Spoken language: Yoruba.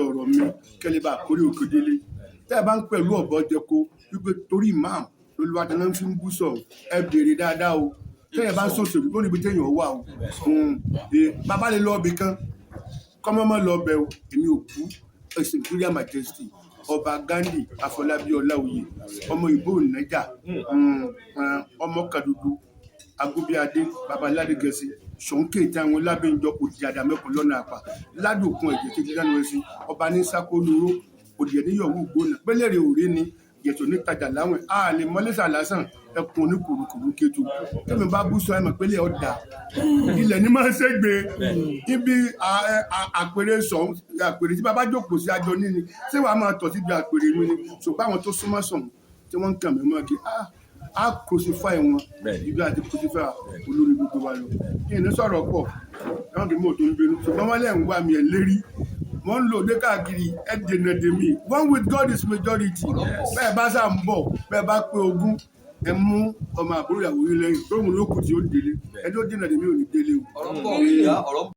ọ̀rọ̀ mi kẹ́lẹ́ bá kórè òkè délé tẹ́ ẹ bá ń pẹ̀lú ọ̀bọ jẹko wípé torí imam olùwàdàn fi ń bú sọ̀rọ̀ ẹ béèrè dáadáa o tẹ́ ẹ bá ń sòṣèlú ló níbi téèyàn wà o bàbá lè lọ ọbì kan kọ́mọ́mọ́ lọ bẹ̀ o èmi ò kú ẹ̀sìn Imperial Majesty ọba Gandhi Afọlábí Ọláoyè ọmọ ìbò Ìnájà ọmọ Kàdúdú Agúbíadé babaládé gẹ̀ẹ́sì ṣòǹkè tí àwọn lábẹ́njọ òdì àdàmẹ́kùn lọ́nà àpà ládùkún ẹ̀jẹ̀ tó jíjá ní ẹ̀sìn ọba ní sákólóró òdì ẹ̀níyọ̀wò gbóná pẹ́lẹ́rẹ̀ òré ni yẹ̀tọ̀ nítajà láwọn a lè mọ́lẹ́sà lásán ẹkùn oníkùrùkùrù kẹtù tẹ́mi bá bú sọ ẹ̀mọ̀ pẹ́lẹ́ ọ̀dà ilẹ̀ ní máa ń ṣègbè ibi àpèrè sọ̀hún àpèrè tí bàbá jókòó sí àjọ níní ṣé wàá máa tọ̀ síbi àpèrè mi ni ṣùgbọ́n àwọn tó súnmọ́ sọ̀hún tí wọ́n ń kàn mí mọ́ kí a crucify wọn ibi àti crucify olórí gbogbo wa lọ kí ni sọ̀rọ̀ pọ̀ ẹ̀wọ̀n kì í mọ̀ tó ń bínú ṣùgbọ́n wọ́n lẹ̀ ń wá mi ẹ̀ lérí wọ́n ń lò dé káàkiri ẹ̀ dènà dèmí one with God is majority bẹ́ẹ̀ bá sà ń bọ̀ bẹ́ẹ̀ bá pé ogún ẹ mú ọmọ àbúrò ìyàwó yín lẹ́yìn tó ń lókùn tí ó délé ẹjọ́ dènà dèmí ò ní délé o.